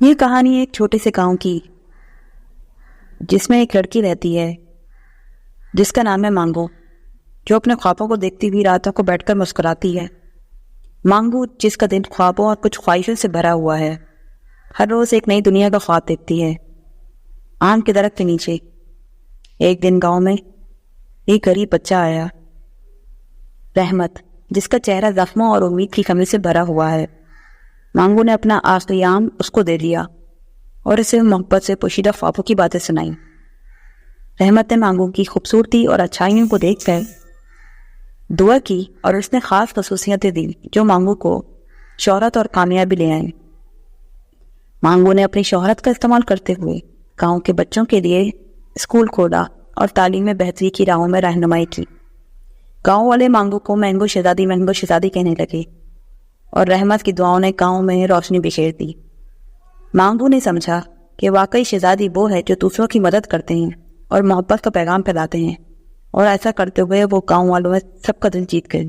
یہ کہانی ایک چھوٹے سے گاؤں کی جس میں ایک لڑکی رہتی ہے جس کا نام ہے مانگو، جو اپنے خوابوں کو دیکھتی ہوئی راتوں کو بیٹھ کر مسکراتی ہے۔ مانگو جس کا دل خوابوں اور کچھ خواہشوں سے بھرا ہوا ہے، ہر روز ایک نئی دنیا کا خواب دیکھتی ہے۔ آم کے درخت کے نیچے ایک دن گاؤں میں ایک غریب بچہ آیا، رحمت، جس کا چہرہ زخموں اور امید کی کمی سے بھرا ہوا ہے۔ مانگو نے اپنا آخری آم اس کو دے دیا اور اسے محبت سے پوشیدہ خوابوں کی باتیں سنائیں۔ رحمت نے مانگو کی خوبصورتی اور اچھائیوں کو دیکھ کر دعا کی اور اس نے خاص خصوصیتیں دی جو مانگو کو شہرت اور کامیابی لے آئیں۔ مانگو نے اپنی شہرت کا استعمال کرتے ہوئے گاؤں کے بچوں کے لیے اسکول کھولا اور تعلیم میں بہتری کی راہوں میں رہنمائی کی۔ گاؤں والے مانگو کو مینگو شہزادی کہنے لگے اور رحمت کی دعاؤں نے گاؤں میں روشنی بکھیر دی۔ مانگو نے سمجھا کہ واقعی شہزادی وہ ہے جو دوسروں کی مدد کرتے ہیں اور محبت کا پیغام پھیلاتے ہیں، اور ایسا کرتے ہوئے وہ گاؤں والوں میں سب کا دل جیت گئے۔